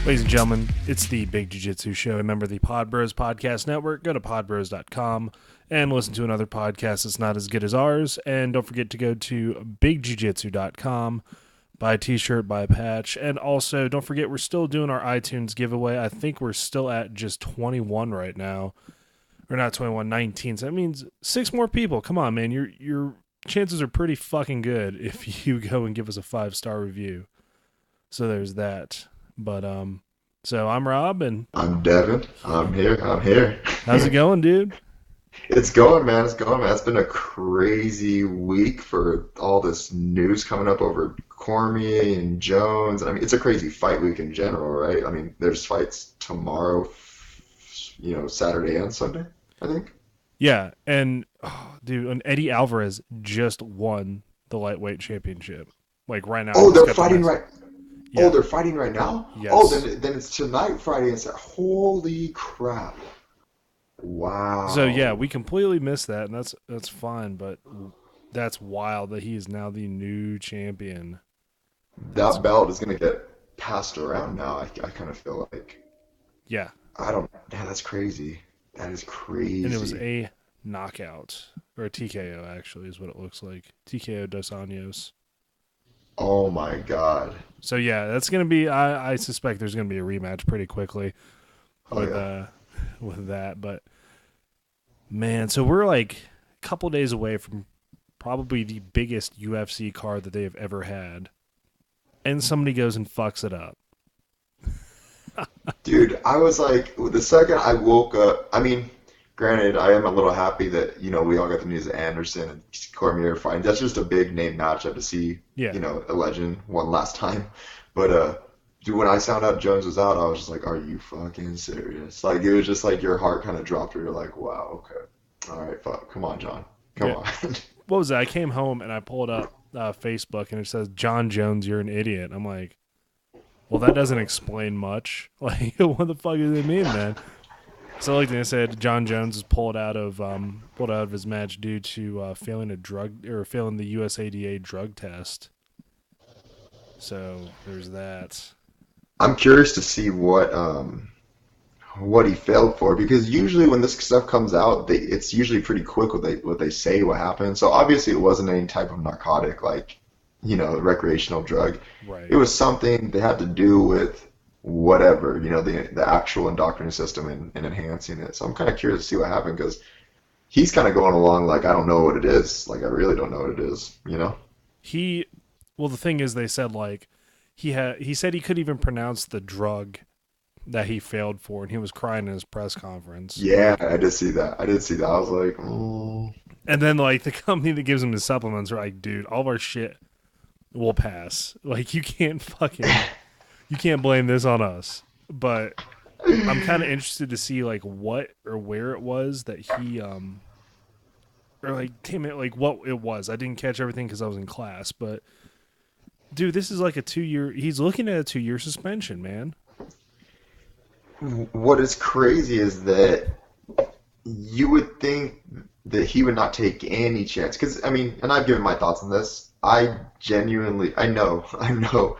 Ladies and gentlemen, it's the Big Jiu-Jitsu Show, a member of the Pod Bros Podcast Network. Go to podbros.com and listen to another podcast that's not as good as ours. And don't forget to go to bigjujitsu.com, buy a t-shirt, buy a patch. And also, don't forget, we're still doing our iTunes giveaway. I think we're still at just 21 right now. Or not 21, 19. So that means 6 more people. Come on, man. Your chances are pretty fucking good if you go and give us a 5-star review. So there's that. But so I'm Rob, and I'm Devon. I'm here. I'm here. how's it going, dude? It's going, man. It's going, man. It's been a crazy week for all this news coming up over Cormier and Jones. I mean, it's a crazy fight week in general, right? I mean, there's fights tomorrow, Saturday and Sunday, I think. Yeah, and dude, and Eddie Alvarez just won the lightweight championship. Like right now. Oh, he's they're got the fighting best- right. Yeah. Oh, they're fighting right now? Yes. Oh, then it's tonight, Friday, and Saturday. Holy crap. Wow. So yeah, we completely missed that, and that's fine. But that's wild that he is now the new champion. That belt is going to get passed around now. I kind of feel like. Yeah, Yeah, that's crazy. That is crazy. and it was a knockout or a TKO actually is what it looks like. TKO Dos Anjos. Oh my God. So yeah, that's gonna be. I suspect there's gonna be a rematch pretty quickly Oh with yeah. with that. But man, so we're like a couple days away from probably the biggest UFC card that they have ever had, and somebody goes and fucks it up. Dude, I was like, the second I woke up, I mean, granted, I am a little happy that, we all got the news of Anderson and Cormier fighting. That's just a big name matchup to see, Yeah. a legend one last time. But, dude, when I found out Jones was out, I was just like, are you fucking serious? Like, it was just like your heart kind of dropped, or you're like, wow, okay. All right, fuck. Come on, John. Come Yeah. on. What was that? I came home and I pulled up Facebook and it says, "Jon Jones, you're an idiot." I'm like, well, that doesn't explain much. Like, what the fuck does it mean, man? So, like they said, Jon Jones is pulled out of his match due to failing the USADA drug test. So there's that. I'm curious to see what he failed for, because usually when this stuff comes out, it's usually pretty quick what they say what happened. So obviously it wasn't any type of narcotic, like, recreational drug. Right. It was something they had to do with whatever, the actual endocrine system and enhancing it. So I'm kind of curious to see what happened, because he's kind of going along like, I don't know what it is. Like, I really don't know what it is. Well, the thing is, they said like he said he couldn't even pronounce the drug that he failed for, and he was crying in his press conference. Yeah, I did see that. I was like, And then like the company that gives him the supplements are like, dude, all of our shit will pass. Like you can't blame this on us. But I'm kind of interested to see like what or where it was that he or like damn it, like what it was. I didn't catch everything because I was in class, but dude, this is like a 2-year. He's looking at a 2-year suspension, man. what is crazy is that you would think that he would not take any chance. Because, I mean, and I've given my thoughts on this. I know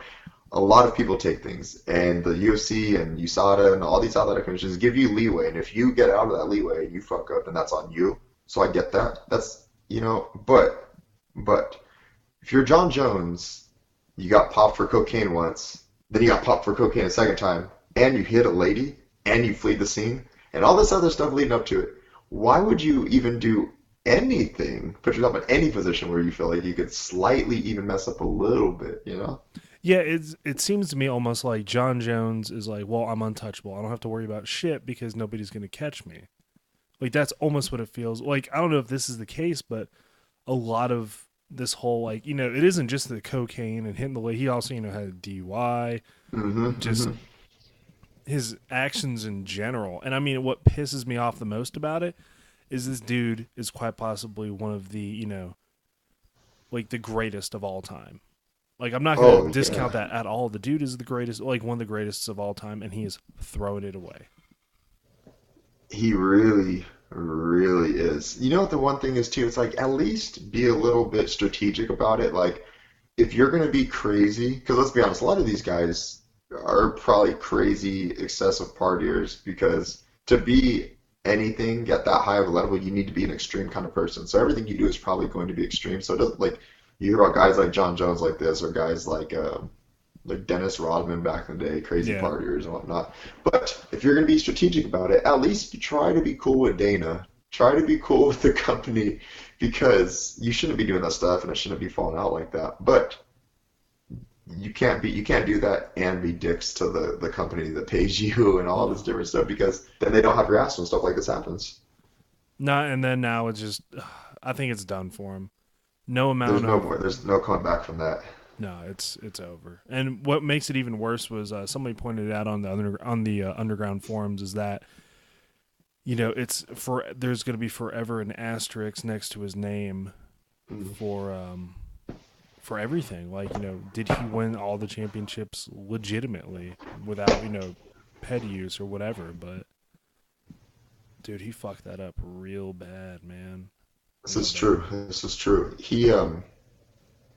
a lot of people take things, and the UFC and USADA and all these athletic commissions give you leeway. And if you get out of that leeway and you fuck up, then that's on you. So I get that. But if you're Jon Jones, you got popped for cocaine once, then you got popped for cocaine a second time, and you hit a lady, and you flee the scene, and all this other stuff leading up to it. Why would you even do anything, put yourself in any position where you feel like you could slightly even mess up a little bit? Yeah, it seems to me almost like Jon Jones is like, well, I'm untouchable. I don't have to worry about shit because nobody's going to catch me. Like, that's almost what it feels like. I don't know if this is the case, but a lot of this whole, like, it isn't just the cocaine and hitting the lady. He also, had a DUI, just his actions in general. And I mean, what pisses me off the most about it is this dude is quite possibly one of the, like the greatest of all time. Like, I'm not going to discount that at all. The dude is the greatest, like one of the greatest of all time, and he is throwing it away. He really, really is. You know what the one thing is too? It's like, at least be a little bit strategic about it. Like, if you're going to be crazy, because let's be honest, a lot of these guys, are probably crazy excessive partiers because to be anything at that high of a level, you need to be an extreme kind of person. So everything you do is probably going to be extreme. So it doesn't like you hear about guys like Jon Jones like this, or guys like Dennis Rodman back in the day, crazy Yeah. partiers and whatnot. But if you're going to be strategic about it, at least try to be cool with Dana. Try to be cool with the company because you shouldn't be doing that stuff and it shouldn't be falling out like that. But you can't do that and be dicks to the company that pays you and all this No. different stuff because then they don't have your ass when stuff like this happens. Not and then now it's just I think it's done for him. No There's amount no of more. There's no coming back from that. no, it's over. And what makes it even worse was somebody pointed out on the underground forums is that it's for there's going to be forever an asterisk next to his name Mm. for everything. Like did he win all the championships legitimately without pet use or whatever? But dude, he fucked that up real bad, man, This real is bad. true. This is true.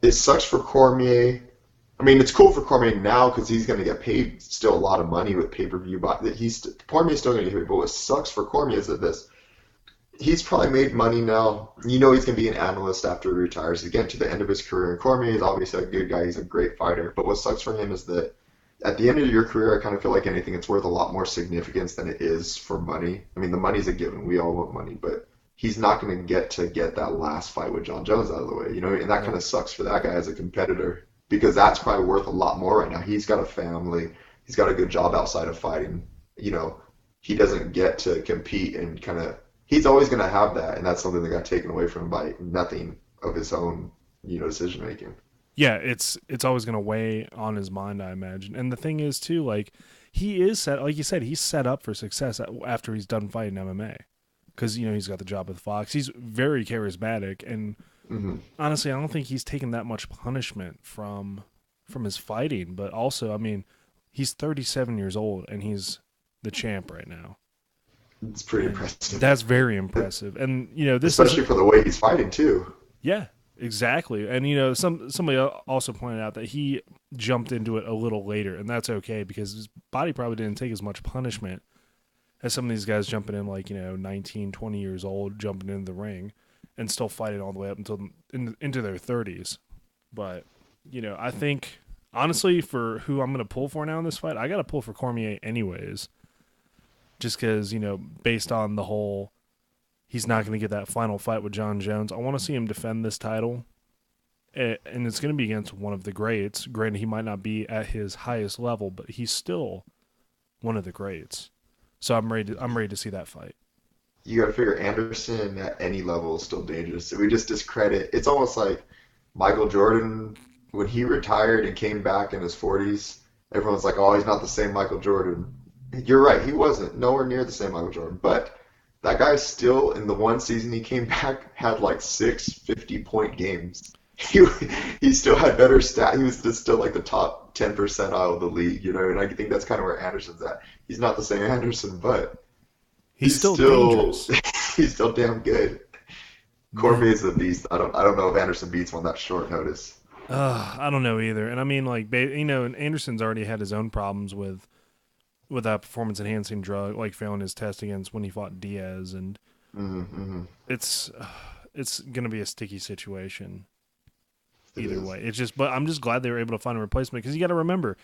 It sucks for Cormier. I mean, it's cool for Cormier now because he's going to get paid still a lot of money with pay-per-view. But Cormier's still going to get paid. But what sucks for Cormier is that he's probably made money now. You know he's going to be an analyst after he retires. He's getting to the end of his career. And Cormier is obviously a good guy. He's a great fighter. But what sucks for him is that at the end of your career, I kind of feel like anything, it's worth a lot more significance than it is for money. I mean, the money's a given. We all want money, but he's not going to get that last fight with Jon Jones out of the way, and that kind Nope. of sucks for that guy as a competitor because that's probably worth a lot more right now. He's got a family. He's got a good job outside of fighting. You know, he doesn't get to compete and kind of, he's always going to have that, and that's something that got taken away from him by nothing of his own, decision making. Yeah, it's always going to weigh on his mind, I imagine. And the thing is too, like he is set, like you said, he's set up for success after he's done fighting MMA because he's got the job with Fox. He's very charismatic, and Hmm. honestly, I don't think he's taken that much punishment from his fighting. But also, I mean, he's 37 years old and he's the champ right now, It's pretty and impressive, that's very impressive. And this is especially for the way he's fighting too. yeah, exactly. And somebody also pointed out that he jumped into it a little later, and that's okay because his body probably didn't take as much punishment as some of these guys jumping in like 19, 20 years old, jumping into the ring and still fighting all the way up until into their 30s. But I think honestly, for who I'm going to pull for now in this fight, I got to pull for Cormier anyways, just because based on the whole he's not going to get that final fight with Jon Jones. I want to see him defend this title, and it's going to be against one of the greats. Granted, he might not be at his highest level, but he's still one of the greats. So I'm ready to see that fight. You got to figure Anderson at any level is still dangerous. So we just discredit. It's almost like Michael Jordan when he retired and came back in his 40s. Everyone's like, "Oh, he's not the same Michael Jordan." You're right, he wasn't nowhere near the same Michael Jordan, but that guy still in the one season he came back had like 6 50-point games. He he still had better stat. He was just still like the top 10 percentile of the league, and I think that's kind of where Anderson's at. He's not the same Anderson, but He's he's still still dangerous. he's still damn good. Corbier's a beast. I don't know if Anderson beats one that short notice. I don't know either. And I mean, like, and Anderson's already had his own problems with that performance enhancing drug, like failing his test against when he fought Diaz, and Mm-hmm. it's it's gonna be a sticky situation It either is. way. It's just, but I'm just glad they were able to find a replacement because you got to remember,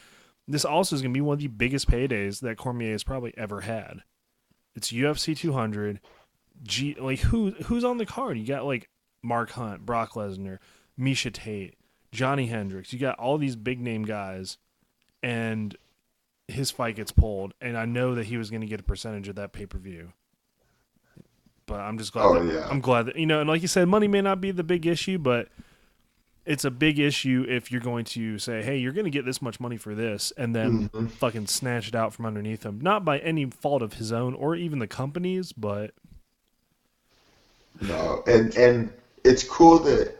this also is gonna be one of the biggest paydays that Cormier has probably ever had. It's UFC 200. Like who's on the card? You got like Mark Hunt, Brock Lesnar, Misha Tate, Johnny Hendricks. You got all these big name guys, and his fight gets pulled. And I know that he was going to get a percentage of that pay per view. But I'm just glad Oh that yeah. I'm glad that and like you said, money may not be the big issue, but it's a big issue if you're going to say, hey, you're going to get this much money for this, and then Hmm. fucking snatch it out from underneath him. Not by any fault of his own or even the company's, but No, and it's cool that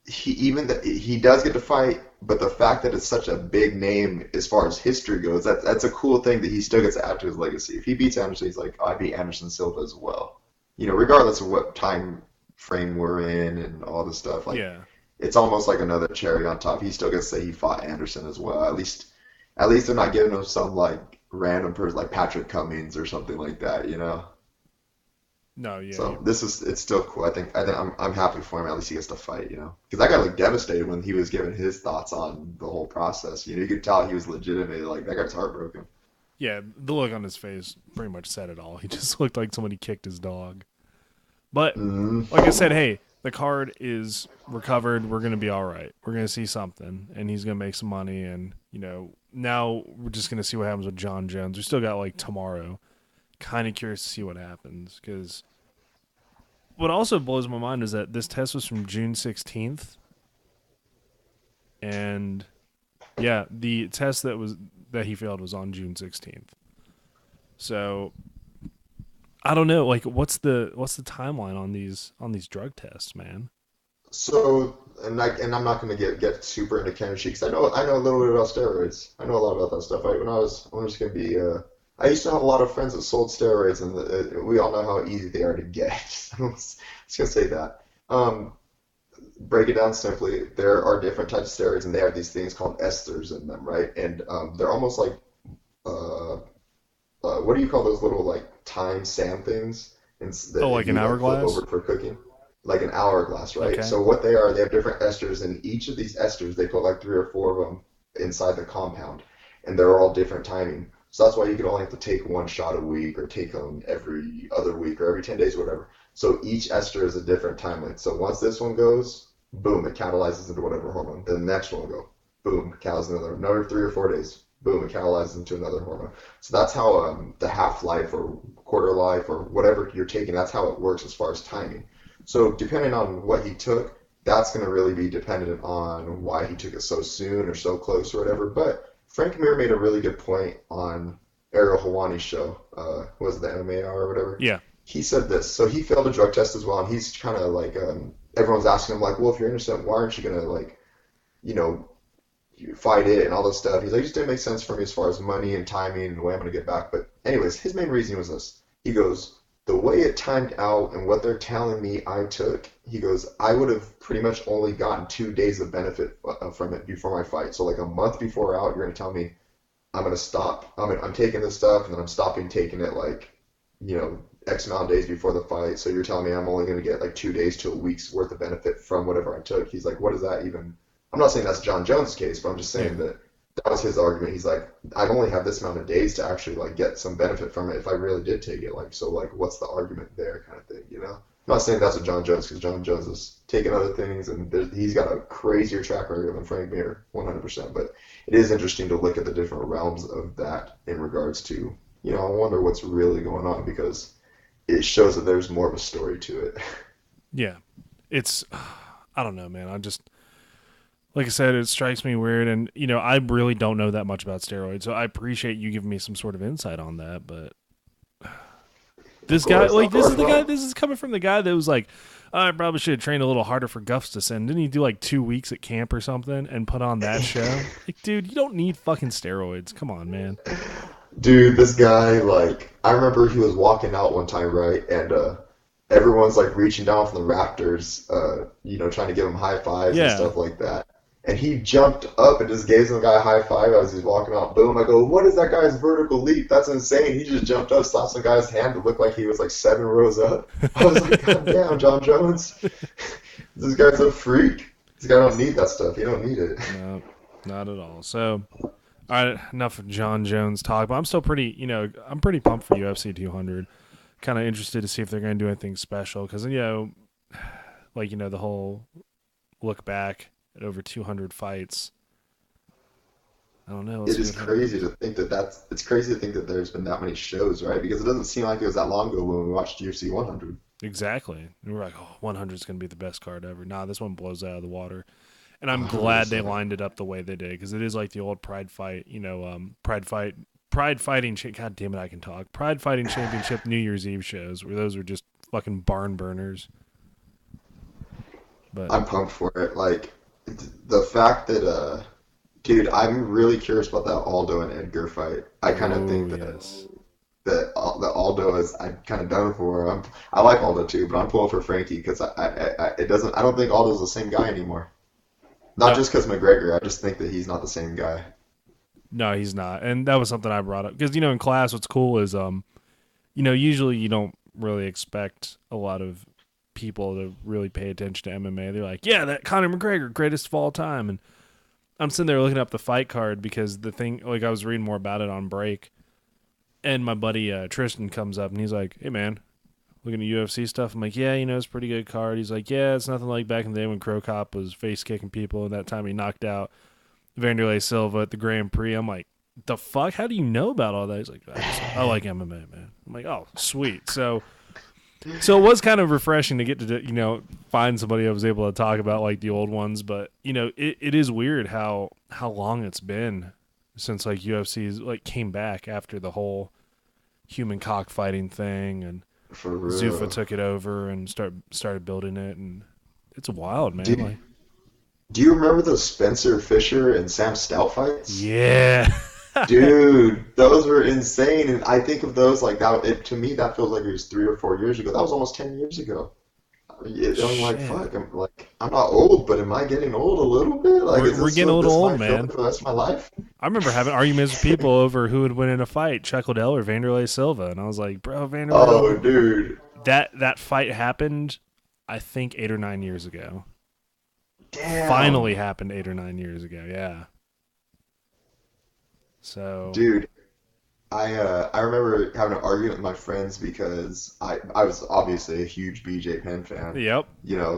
he does get to fight, but the fact that it's such a big name as far as history goes, that's a cool thing that he still gets to add to his legacy. If he beats Anderson, he's like, oh, I beat Anderson Silva as well. Regardless of what time frame we're in and all this stuff, like yeah. it's almost like another cherry on top. He still gets to say he fought Anderson as well. At least At least they're not giving him some like random person like Patrick Cummings or something like that, you know? No, yeah, So this is it's still cool. I think I'm happy for him. At least he gets to fight, you know? Because I got like devastated when he was giving his thoughts on the whole process. You know, you could tell he was legitimate. Like that guy's heartbroken. yeah. The look on his face pretty much said it all. He just looked like somebody kicked his dog. But Hmm. like I said, hey, the card is recovered. We're gonna be all right. We're gonna see something, and he's gonna make some money. And now we're just gonna see what happens with Jon Jones. We still got like tomorrow. Kind of curious to see what happens because what also blows my mind is that this test was from June 16th, and yeah, the test that he failed was on June 16th. So I don't know. Like, what's the timeline on these drug tests, man? So and I'm not going to get super into chemistry because I know a little bit about steroids. I know a lot about that stuff. When I was going to be I used to have a lot of friends that sold steroids, and we all know how easy they are to get. I'm just gonna say that. Um, Break it down simply. There are different types of steroids, and they have these things called esters in them, right? And they're almost like uh, what do you call those little like time sand things Oh, that like an you like flip hourglass? over for cooking? Like an hourglass, right? Okay. So what they are, they have different esters, and each of these esters, they put like three or four of them inside the compound, and they're all different timing. So that's why you could only have to take one shot a week, or take them every other week, or every 10 days, or whatever. So each ester is a different time length. So once this one goes, boom, it catalyzes into whatever hormone. Then the next one will go, boom, catalyzes another 3 or 4 days, boom, it catalyzes into another hormone. So that's how the half life or quarter life or whatever you're taking, that's how it works as far as timing. So depending on what he took, that's going to really be dependent on why he took it so soon or so close or whatever. But Frank Mir made a really good point on Ariel Helwani's show. Was it the MMA Hour or whatever? Yeah. He said this. So he failed a drug test as well, and he's kind of like everyone's asking him like, well, if you're innocent, why aren't you gonna like you know fight it and all this stuff? He's like, it just didn't make sense for me as far as money and timing and the way I'm gonna get back. But anyways, his main reason was this. He goes, the way it timed out and what they're telling me I took, he goes, I would have pretty much only gotten 2 days of benefit from it before my fight. So like a month before out, you're gonna tell me I'm gonna stop. I'm taking this stuff and then I'm stopping taking it like, X amount of days before the fight. So you're telling me I'm only gonna get like 2 days to a week's worth of benefit from whatever I took. He's like, what does that even? I'm not saying that's Jon Jones' case, but I'm just Yeah. saying that that was his argument. He's like, I'd only have this amount of days to actually like get some benefit from it if I really did take it. Like, so like, what's the argument there, kind of thing, you know? I'm not saying that's what Jon Jones, because Jon Jones is taking other things, and he's got a crazier track record than Frank Mir, 100%. But it is interesting to look at the different realms of that in regards to, I wonder what's really going on because it shows that there's more of a story to it. Yeah. It's I don't know, man. I just like I said, it strikes me weird, and I really don't know that much about steroids, so I appreciate you giving me some sort of insight on that. But Of this guy, course, like, of this is course, the guy. bro. This is coming from the guy that was like, "Oh, I probably should have trained a little harder for Gustafson." Didn't he do like 2 weeks at camp or something and put on that show? Like, dude, you don't need fucking steroids. Come on, man. Dude, this guy, like, I remember he was walking out one time, right? And everyone's like reaching down from the Raptors, trying to give him high fives and Yeah, stuff like that. And he jumped up and just gave some guy a high five as he's walking out. Boom! I go, what is that guy's vertical leap? That's insane. He just jumped up, slapped some guy's hand. It looked like he was like 7 rows up. I was like, God damn, Jon Jones, this guy's a freak. This guy don't need that stuff. He don't need it. no, not at all. So, all right, enough of Jon Jones talk. But I'm still pretty, I'm pretty pumped for UFC 200. Kind of interested to see if they're going to do anything special because like the whole look back at over 200 fights. I don't know. Let's It see is what happens. crazy to think it's crazy to think that there's been that many shows, right? Because it doesn't seem like it was that long ago when we watched UFC 100. Exactly. And we're like, oh, 100 is going to be the best card ever. Nah, this one blows out of the water. And I'm glad they 100%. lined it up the way they did because it is like the old Pride fight, Pride fighting. God damn it, I can talk. Pride fighting championship New Year's Eve shows where those were just fucking barn burners. But I'm pumped for it. Like the fact that dude, I'm really curious about that Aldo and Edgar fight. I kind of oh think that yes, that Aldo is I'm kind of done for. I like Aldo too, but I'm pulling for Frankie because it doesn't I don't think Aldo's the same guy anymore. Not no, just because McGregor, I just think that he's not the same guy. No, he's not. And that was something I brought up because in class, what's cool is usually you don't really expect a lot of people to really pay attention to MMA. They're like, yeah, that Conor McGregor, greatest of all time, and I'm sitting there looking up the fight card because the thing, like, I was reading more about it on break, and my buddy Tristan comes up and he's like, "Hey man, looking at UFC stuff." I'm like, "Yeah, it's a pretty good card." He's like, "Yeah, it's nothing like back in the day when Crow Cop was face kicking people, and that time he knocked out Vanderlei Silva at the Grand Prix." I'm like, "The fuck? How do you know about all that?" He's like, I like MMA, man." I'm like, "Oh, sweet." So it was kind of refreshing to get to find somebody I was able to talk about like the old ones, but it is weird how long it's been since like UFC's like came back after the whole human cockfighting thing, and For Zuffa real. took it over and started building it, and it's wild, Do, man. Like, do you remember those Spencer Fisher and Sam Stout fights? yeah. Dude, those were insane. And I think of those like that. To me, that feels like it was 3 or 4 years ago. That was almost 10 years ago. I'm like, Shit. fuck. I'm not old, but am I getting old a little bit? Like, is We're this getting a what little this old, might feel like man. for the rest of my life? I remember having arguments with people over who would win in a fight, Chuck Liddell or Vanderlei Silva, and I was like, "Bro, Oh, Vanderlei." dude. That fight happened, I think 8 or 9 years ago. Finally Damn. happened 8 or 9 years ago. Yeah. So Dude, I remember having an argument with my friends because I was obviously a huge BJ Penn fan. yep.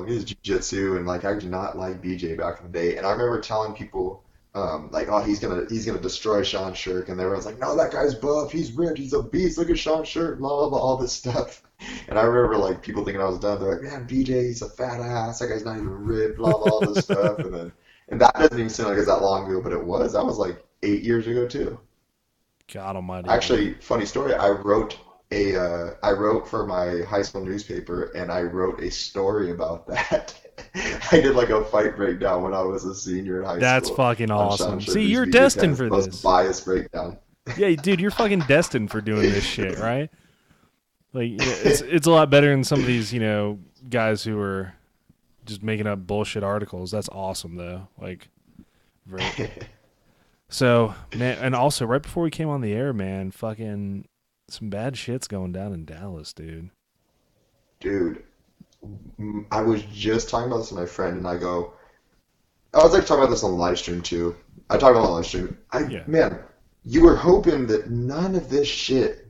His jiu-jitsu and like I did not like BJ back in the day. And I remember telling people like, oh, he's gonna destroy Sean Shirk, and everyone's like, no, that guy's buff, he's ripped, he's a beast. Look at Sean Shirk, blah blah blah, all this stuff. And I remember like people thinking I was done. They're like, man, BJ, he's a fat ass. That guy's not even ripped, blah blah, all this stuff. And that doesn't even seem like it's that long ago, but it was. That was like 8 years ago too. God Almighty, man. Actually, funny story. I wrote for my high school newspaper, and I wrote a story about that. I did like a fight breakdown when I was a senior in high That's school fucking on Sean awesome. See, Sherby's you're BJ destined Penn's for most this. biased breakdown. Yeah, dude, you're fucking destined for doing this shit, right? Like, it's a lot better than some of these, guys who are just making up bullshit articles. That's awesome, though. Like, very. So, man, and also right before we came on the air, man, fucking some bad shit's going down in Dallas, dude. Dude, I was just talking about this with my friend, and I was like talking about this on the live stream too. I talked about it on the live stream. Yeah. Man, you were hoping that none of this shit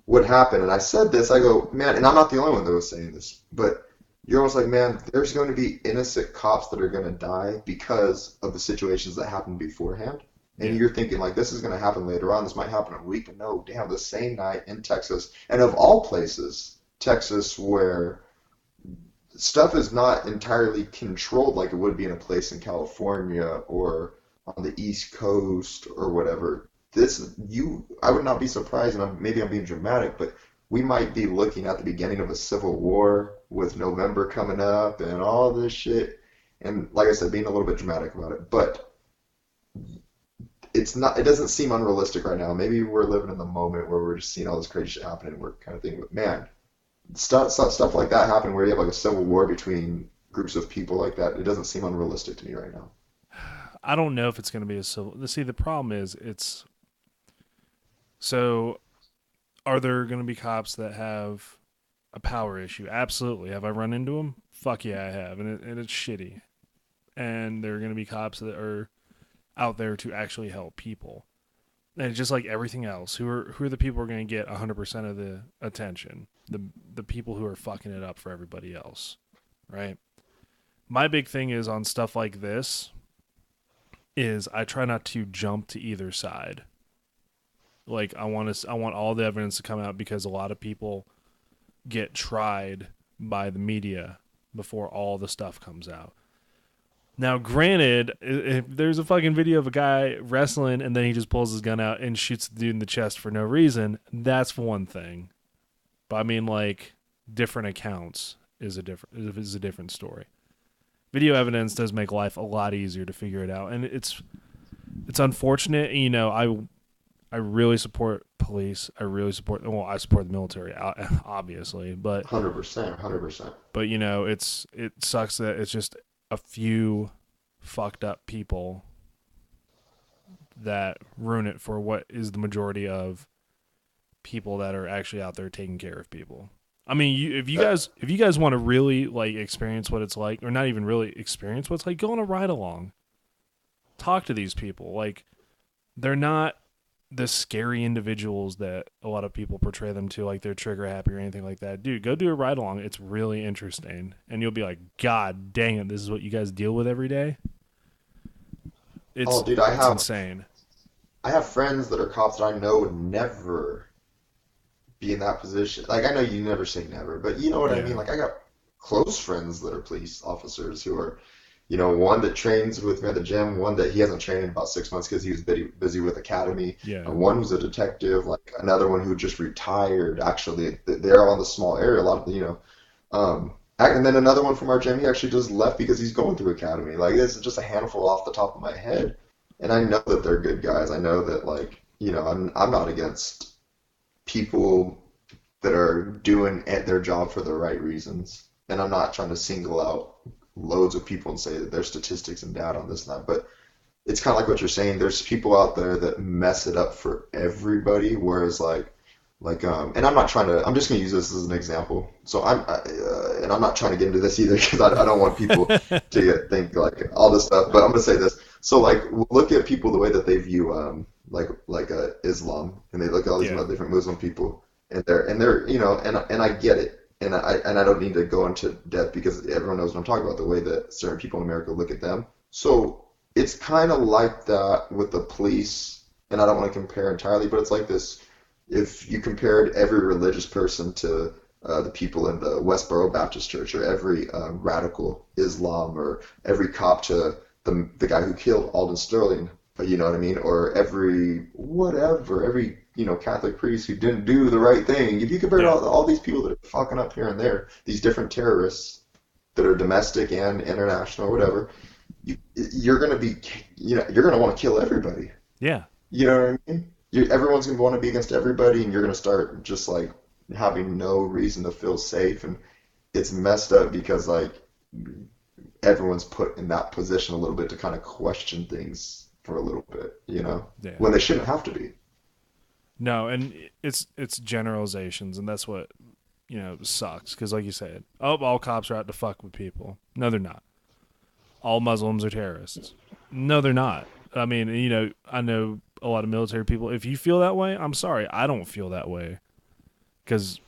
would happen. And I said this, I go, man, and I'm not the only one that was saying this, but you're almost like, man, there's going to be innocent cops that are going to die because of the situations that happened beforehand. And Yeah. you're thinking, like, this is going to happen later on. This might happen in a week. But no, damn, the same night in Texas, and of all places, Texas, where stuff is not entirely controlled like it would be in a place in California or on the East Coast or whatever. I would not be surprised, and maybe I'm being dramatic, but we might be looking at the beginning of a civil war with November coming up and all this shit. And like I said, being a little bit dramatic about it, but it's not. It doesn't seem unrealistic right now. Maybe we're living in the moment where we're just seeing all this crazy shit happening. And we're kind of thinking, but man, stuff like that happen where you have like a civil war between groups of people like that. It doesn't seem unrealistic to me right now. I don't know if it's going to be a civil. See, the problem is it's so. Are there going to be cops that have a power issue? Absolutely. Have I run into them? Fuck yeah, I have, and it's shitty. And there are going to be cops that are out there to actually help people. And just like everything else, who are the people who are going to get 100% of the attention? The people who are fucking it up for everybody else, right? My big thing is on stuff like this is I try not to jump to either side. Like I want all the evidence to come out because a lot of people get tried by the media before all the stuff comes out. Now, granted, if there's a fucking video of a guy wrestling and then he just pulls his gun out and shoots the dude in the chest for no reason, that's one thing. But I mean, like, different accounts is a different story. Video evidence does make life a lot easier to figure it out, and it's unfortunate. I really support police. I support the military, obviously, but 100%, 100%. it sucks that it's just a few fucked up people that ruin it for what is the majority of people that are actually out there taking care of people. I mean, That, if you guys want to really like experience what it's like, or not even really experience what it's like, go on a ride along. Talk to these people. Like they're not the scary individuals that a lot of people portray them to, like they're trigger happy or anything like that. Dude, go do a ride along. It's really interesting, and you'll be like, God dang it, this is what you guys deal with every day. oh, dude, It's insane. I have friends that are cops that I know would never be in that position. Like I know you never say never, but you know what I mean. Yeah, Like I got close friends that are police officers who are, one that trains with me at the gym, one that he hasn't trained in about 6 months because he was busy with academy, yeah, and one who's a detective, like another one who just retired. Actually, they're on the small area. A lot of and then another one from our gym, he actually just left because he's going through academy. Like this is just a handful off the top of my head, and I know that they're good guys. I know that I'm not against people that are doing their job for the right reasons. And I'm not trying to single out loads of people and say that there's statistics and data on this and that, but it's kind of like what you're saying. There's people out there that mess it up for everybody, whereas and I'm not trying to. I'm just going to use this as an example. So and I'm not trying to get into this either because I don't want people to think like all this stuff. But I'm going to say this. So like, look at people the way that they view Islam, and they look at all these yeah, different Muslim people, and they're and I get it. And I don't need to go into depth because everyone knows what I'm talking about, the way that certain people in America look at them. So it's kind of like that with the police, and I don't want to compare entirely, but it's like this. If you compared every religious person to the people in the Westboro Baptist Church, or every radical Islam, or every cop to the guy who killed Alden Sterling, you know what I mean? Or every whatever, every Catholic priest who didn't do the right thing. If you compare yeah, all these people that are fucking up here and there, these different terrorists that are domestic and international, or whatever, you're gonna be, you're gonna want to kill everybody. yeah. You know what I mean? Everyone's going to want to be against everybody, and you're going to start just like having no reason to feel safe. And it's messed up because like everyone's put in that position a little bit to kind of question things for a little bit, Yeah. when they shouldn't have to be. No, and it's generalizations, and that's what sucks. Because like you said, oh, all cops are out to fuck with people. No, they're not. All Muslims are terrorists. No, they're not. I mean, I know a lot of military people. If you feel that way, I'm sorry. I don't feel that way because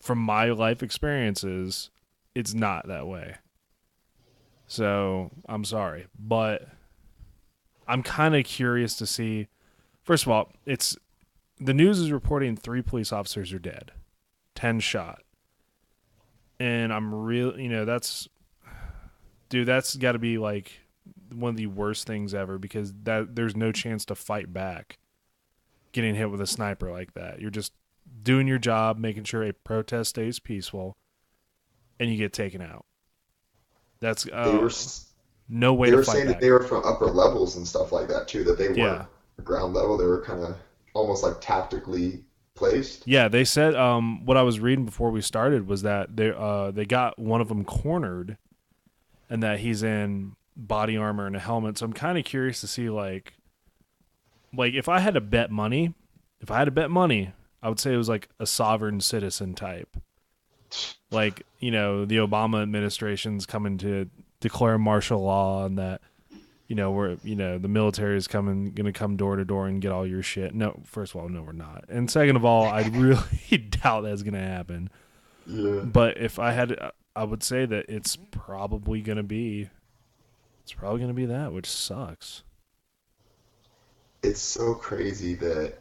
from my life experiences, it's not that way. So I'm sorry, but I'm kind of curious to see. First of all, it's the news is reporting 3 police officers are dead, 10 shot, and I'm real. That's dude. That's got to be like one of the worst things ever because that there's no chance to fight back getting hit with a sniper like that. You're just doing your job, making sure a protest stays peaceful, and you get taken out. That's They were no way they to were fight saying that they back. were from upper levels and stuff like that too, that they weren't Yeah. ground level. They were kind of almost like tactically placed. Yeah, they said what I was reading before we started was that they got one of them cornered and that he's in body armor and a helmet. So I'm kind of curious to see like if I had to bet money, I would say it was like a sovereign citizen type. Like, the Obama administration's coming to declare martial law and that, we're, the military is going to come door to door and get all your shit. No, first of all, no, we're not. And second of all, I really doubt that's going to happen. Yeah. But if I had, I would say that it's probably going to be that, which sucks. It's so crazy that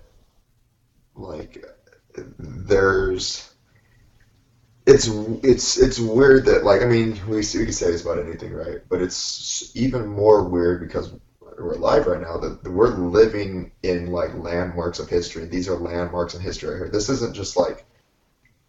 like there's it's weird that like I mean we can say this about anything, right? But it's even more weird because we're alive right now that we're living in like landmarks of history. These are landmarks in history right here. This isn't just like,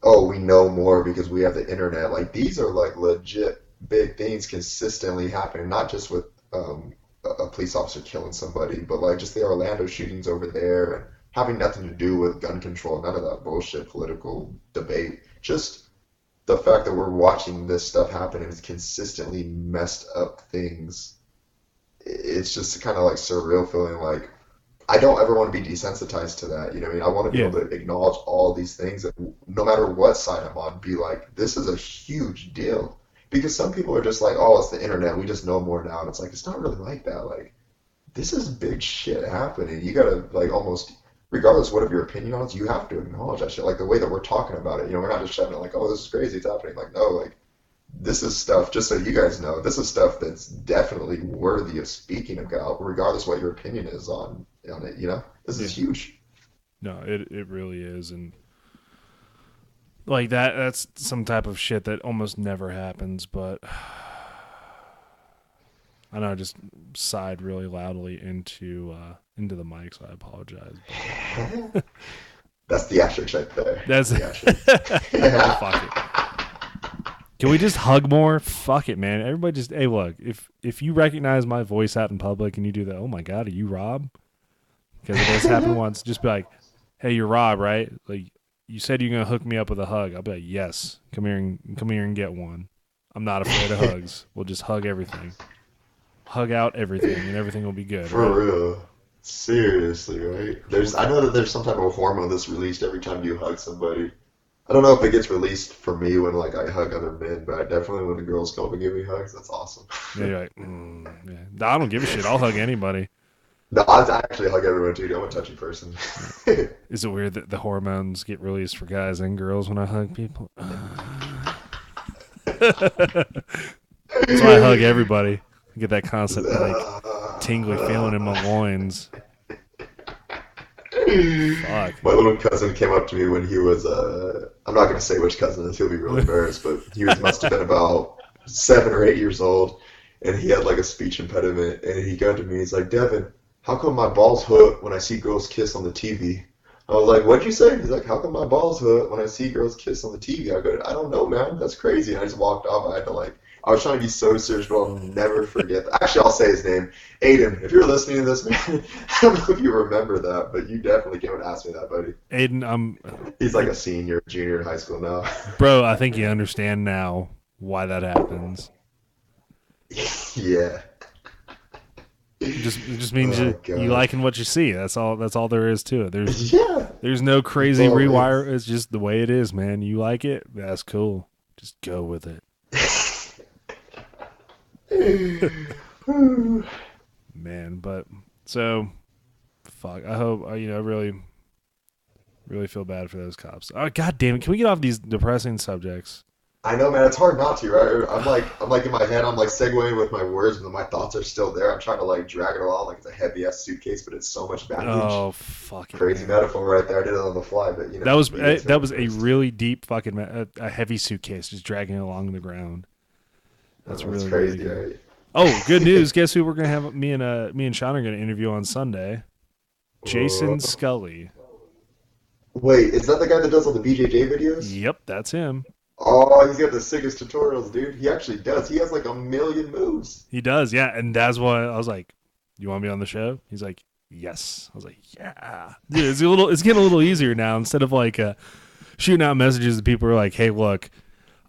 oh, we know more because we have the internet. Like these are like legit big things consistently happening, not just with a police officer killing somebody, but like just the Orlando shootings over there and having nothing to do with gun control, none of that bullshit political debate. Just the fact that we're watching this stuff happen and it's consistently messed up things. It's just kind of like surreal feeling like, I don't ever want to be desensitized to that. You know what I mean? I want to be Yeah. able to acknowledge all these things, and no matter what side I'm on, be like, this is a huge deal. Because some people are just like, oh, it's the internet. We just know more now. And it's like, it's not really like that. Like, this is big shit happening. You gotta, like, almost, regardless what of your opinion on it, you have to acknowledge that shit. Like, the way that we're talking about it. You know, we're not just shouting like, oh, this is crazy. It's happening. Like, no, like, this is stuff, just so you guys know, this is stuff that's definitely worthy of speaking about, regardless what your opinion is on it, you know? This Yeah. is huge. No, it really is, and like that's some type of shit that almost never happens. But I know I just sighed really loudly into the mic, so I apologize. That's theatrics right there. That's Theatrics. fuck it. Can we just hug more? Fuck it, man. Everybody just hey, look. If you recognize my voice out in public and you do that, oh my god, are you Rob? Because it has happened once. Just be like, hey, you're Rob, right? Like you said you're gonna hook me up with a hug. I'll be like, yes. Come here and get one. I'm not afraid of hugs. We'll just hug everything. Hug out everything, and everything will be good. For Right? real. Seriously, right? I know that there's some type of hormone that's released every time you hug somebody. I don't know if it gets released for me when like I hug other men, but I definitely when the girls come and give me hugs, that's awesome. Yeah, you're like, yeah. I don't give a shit. I'll hug anybody. No, I actually hug everyone too. I'm a touchy person. Is it weird that the hormones get released for guys and girls when I hug people? That's why I hug everybody. I get that constant like tingly feeling in my loins. Fuck. My little cousin came up to me when he was, I'm not going to say which cousin it is, he'll be really embarrassed, but must have been about 7 or 8 years old, and he had like a speech impediment, and he got to me, he's like, Devin, how come my balls hurt when I see girls kiss on the TV? I was like, what'd you say? He's like, how come my balls hurt when I see girls kiss on the TV? I go, I don't know, man, that's crazy. And I just walked off. I was trying to be so serious, but I'll never forget that. Actually, I'll say his name. Aiden, if you're listening to this, man, I don't know if you remember that, but you definitely came and asked me that, buddy. Aiden, He's like a junior in high school now. bro, I think you understand now why that happens. Yeah. It just means Oh, you God. liking what you see. That's all there is to it. Yeah. There's no crazy Well, rewire. It's just the way it is, man. You like it? That's cool. Just go with it. Man, but so fuck. I hope I really feel bad for those cops. Oh god damn it. Can we get off these depressing subjects? I know, man. It's hard not to, right? I'm like in my head. I'm like segueing with my words, but my thoughts are still there. I'm trying to like drag it along like it's a heavy ass suitcase, but it's so much baggage. Oh fuck it. Crazy Man. metaphor right there. I did it on the fly, but you know. That was a really deep fucking a heavy suitcase just dragging it along the ground. That's really crazy, really good. right? Oh, good news! Guess who we're gonna have? Me and Sean are gonna interview on Sunday. Jason Scully. Wait, is that the guy that does all the BJJ videos? Yep, that's him. Oh, he's got the sickest tutorials, dude. He actually does. He has like a million moves. He does, yeah, and that's why I was like, "You want to be on the show?" He's like, "Yes." I was like, "Yeah." Dude, it's getting a little easier now. Instead of like shooting out messages to people who are like, "Hey, look,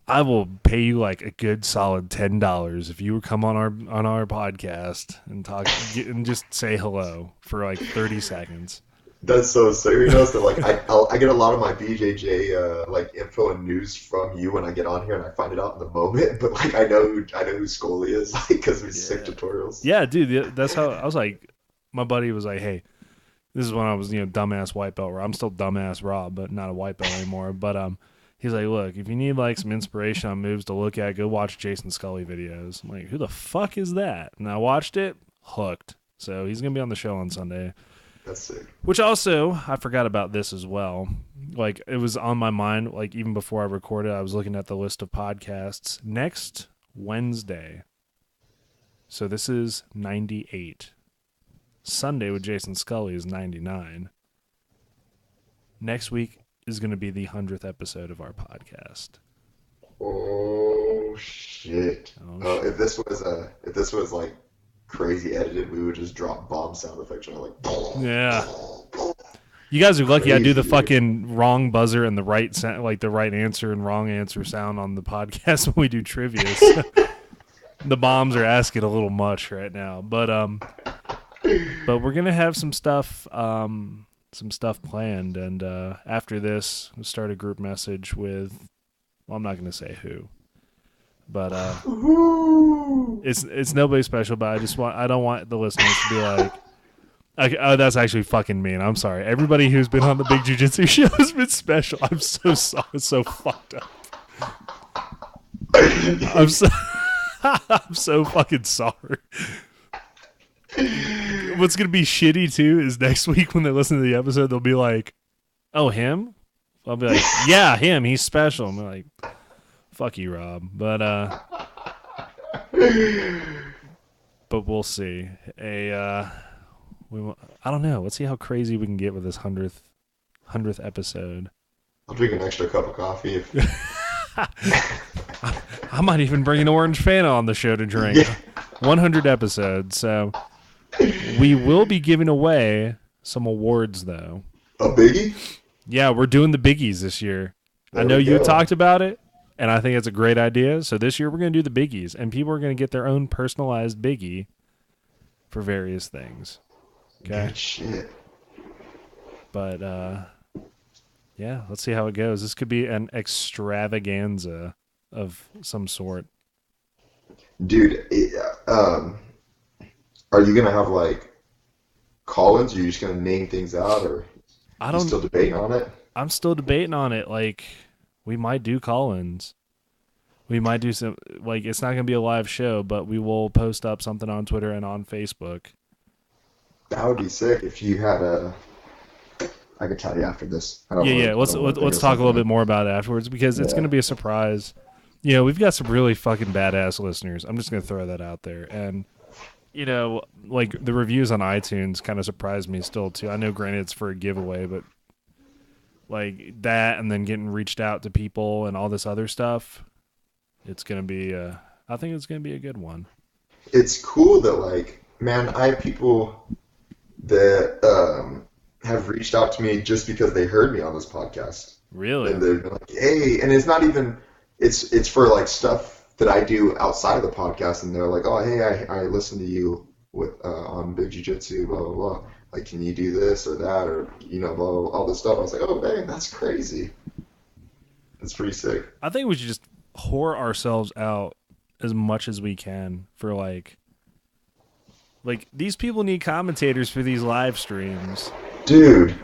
I will pay you like a good solid $10 if you would come on our podcast and talk and just say hello for like 30 seconds." That's so sick. You know, so like I get a lot of my BJJ like info and news from you when I get on here, and I find it out in the moment. But like I know who Scully is, like because of his sick tutorials. Yeah, dude, that's how I was like. My buddy was like, "Hey, this is when I was dumbass white belt. I'm still dumbass Rob, but not a white belt anymore." But he's like, "Look, if you need like some inspiration on moves to look at, go watch Jason Scully videos." I'm like, "Who the fuck is that?" And I watched it, hooked. So he's gonna be on the show on Sunday. That's sick. Which also, I forgot about this as well. Like, it was on my mind, like, even before I recorded, I was looking at the list of podcasts. Next Wednesday, so this is 98. Sunday with Jason Scully is 99. Next week is going to be the 100th episode of our podcast. Oh shit! Oh, If this was like crazy edited, we would just drop bomb sound effects, you know, like. Yeah. You guys are lucky I do the Crazy, dude. fucking wrong buzzer and the right like the right answer and wrong answer sound on the podcast when we do trivia. So the bombs are asking a little much right now. But But we're gonna have some stuff planned, and after this, we'll start a group message with. Well, I'm not gonna say who, but it's nobody special. But I don't want the listeners to be like, okay, oh, that's actually fucking mean. I'm sorry. Everybody who's been on the Big Jiu-Jitsu show has been special. I'm so sorry. It's so fucked up. I'm so I'm so fucking sorry. What's gonna be shitty too is next week when they listen to the episode, they'll be like, "Oh, him?" I'll be like, "Yeah, him. He's special." I'm like, "Fuck you, Rob." But we'll see. I don't know. Let's see how crazy we can get with this hundredth episode. I'll drink an extra cup of coffee. I might even bring an orange Fanta on the show to drink. Yeah. 100 episodes, so we will be giving away some awards, though. A biggie? Yeah, we're doing the biggies this year. I know you talked about it, and I think it's a great idea. So this year we're going to do the biggies, and people are going to get their own personalized biggie for various things. Okay? Good shit. But, yeah, let's see how it goes. This could be an extravaganza of some sort. Dude, are you gonna have like call-ins? Or are you just gonna name things out, or are you still debating on it? I'm still debating on it. Like, we might do call-ins. We might do some. Like, it's not gonna be a live show, but we will post up something on Twitter and on Facebook. That would be sick if you had a. I could tell you after this. Yeah. Let's talk a little bit more about it afterwards because it's gonna be a surprise. You know, we've got some really fucking badass listeners. I'm just going to throw that out there. And, you know, like the reviews on iTunes kind of surprised me still, too. I know, granted, it's for a giveaway, but like that and then getting reached out to people and all this other stuff, it's going to be, I think it's going to be a good one. It's cool that, like, man, I have people that have reached out to me just because they heard me on this podcast. Really? And they're like, hey, and it's not even... It's for like stuff that I do outside of the podcast, and they're like, oh, hey, I listened to you with on Big Jiu-Jitsu, blah blah blah. Like, can you do this or that, or blah, blah, blah, all this stuff. I was like, oh man, that's crazy. It's pretty sick. I think we should just whore ourselves out as much as we can for like these people need commentators for these live streams, dude.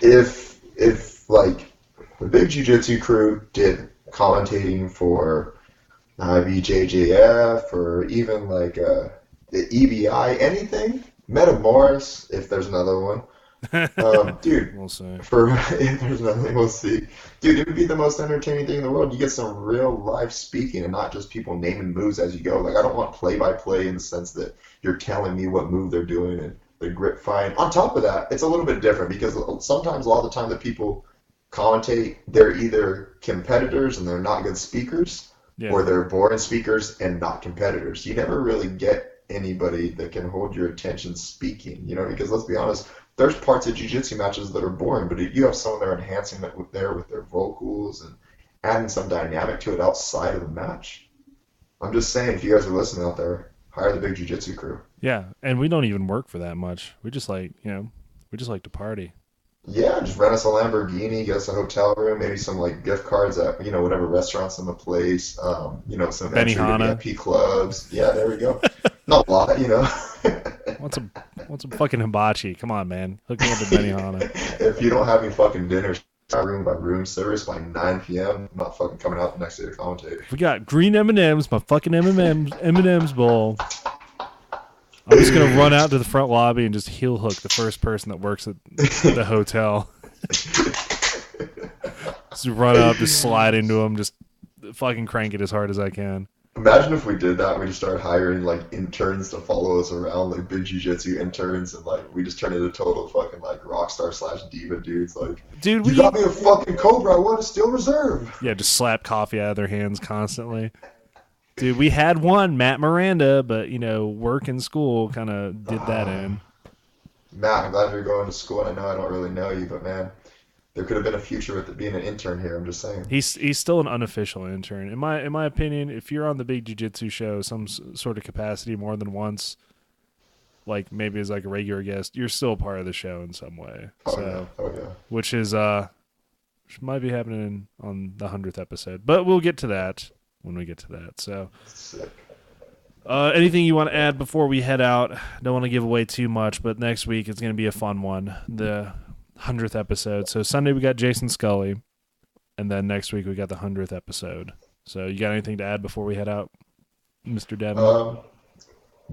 If like. The Big Jiu-Jitsu crew did commentating for BJJF or even like the EBI, anything. Metamoris, if there's another one. Dude, we'll see. If there's nothing, we'll see. Dude, it would be the most entertaining thing in the world. You get some real live speaking and not just people naming moves as you go. Like, I don't want play-by-play in the sense that you're telling me what move they're doing and the grip fine. On top of that, it's a little bit different because sometimes a lot of the time the people commentate, they're either competitors and they're not good speakers, or they're boring speakers and not competitors. You never really get anybody that can hold your attention speaking, because let's be honest, there's parts of jiu-jitsu matches that are boring, but you have someone there enhancing it with their vocals and adding some dynamic to it outside of the match. I'm just saying, if you guys are listening out there, hire the Big Jiu-Jitsu crew. Yeah, and we don't even work for that much. We just like to party. Yeah, just rent us a Lamborghini, get us a hotel room, maybe some like gift cards at whatever restaurants in the place, some Benihana. VIP clubs. Yeah, there we go. Not a lot, Want some fucking hibachi? Come on, man, hook me up with Benihana. If you don't have any fucking dinner, room by room service by 9 p.m., I'm not fucking coming out the next day to commentate. We got green M&Ms, my fucking M&Ms bowl. I'm just going to run out to the front lobby and just heel hook the first person that works at the hotel. Just run up, just slide into them, just fucking crank it as hard as I can. Imagine if we did that. We just started hiring like interns to follow us around, like Big Jiu-Jitsu interns, and like we just turned into total fucking like rock star / diva dudes. Like, dude, you got me a fucking Cobra. I want a Steel Reserve. Yeah, just slap coffee out of their hands constantly. Dude, we had one, Matt Miranda, but, work and school kind of did that in. Matt, I'm glad you're going to school, and I know I don't really know you, but, man, there could have been a future with being an intern here, I'm just saying. He's still an unofficial intern. In my opinion, if you're on the Big Jiu-Jitsu show some sort of capacity more than once, like maybe as like a regular guest, you're still a part of the show in some way. Oh yeah. So, Oh yeah. which might be happening on the 100th episode, but we'll get to that when we get to that. So, Sick. anything you want to add before we head out? Don't want to give away too much, but next week it's going to be a fun one, the 100th episode. So Sunday we got Jason Scully, and then next week we got the 100th episode. So you got anything to add before we head out, Mr. Devon?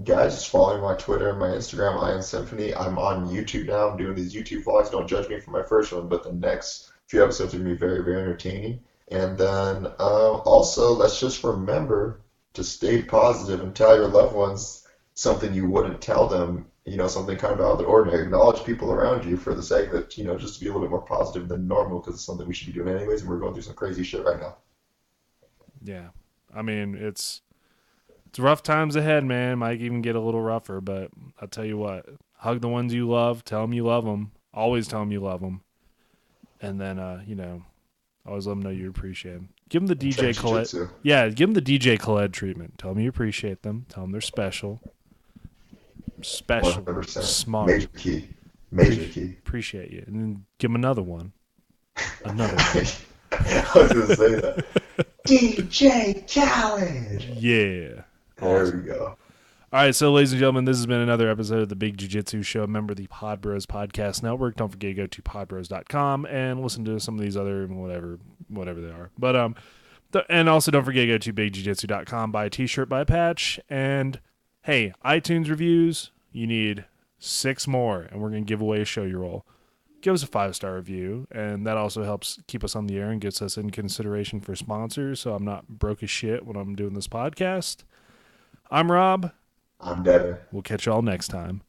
Guys, just follow me on my Twitter and my Instagram, I am Symphony. I'm on YouTube now. I'm doing these YouTube vlogs. Don't judge me for my first one, but the next few episodes are going to be very, very entertaining. And then also, let's just remember to stay positive and tell your loved ones something you wouldn't tell them, something kind of out of the ordinary. Acknowledge people around you for the sake that, just to be a little bit more positive than normal because it's something we should be doing anyways, and we're going through some crazy shit right now. Yeah. I mean, it's rough times ahead, man. Might even get a little rougher, but I'll tell you what. Hug the ones you love. Tell them you love them. Always tell them you love them. And then, always let them know you appreciate them. Give them the DJ Khaled. Yeah, give them the DJ Khaled treatment. Tell them you appreciate them. Tell them they're special. Special. 100%. Smart. Major key. Major key. Appreciate you. And then give them another one. Another one. I was going to say that. DJ Khaled. Yeah. There we go. All right, so ladies and gentlemen, this has been another episode of the Big Jiu-Jitsu Show, member of the Pod Bros Podcast Network. Don't forget to go to podbros.com and listen to some of these other whatever they are. But and also don't forget to go to bigjujitsu.com, buy a t-shirt, buy a patch, and hey, iTunes reviews, you need 6 more, and we're going to give away a show you roll. Give us a 5-star review, and that also helps keep us on the air and gets us in consideration for sponsors, so I'm not broke as shit when I'm doing this podcast. I'm Rob. I'm Devon. We'll catch you all next time.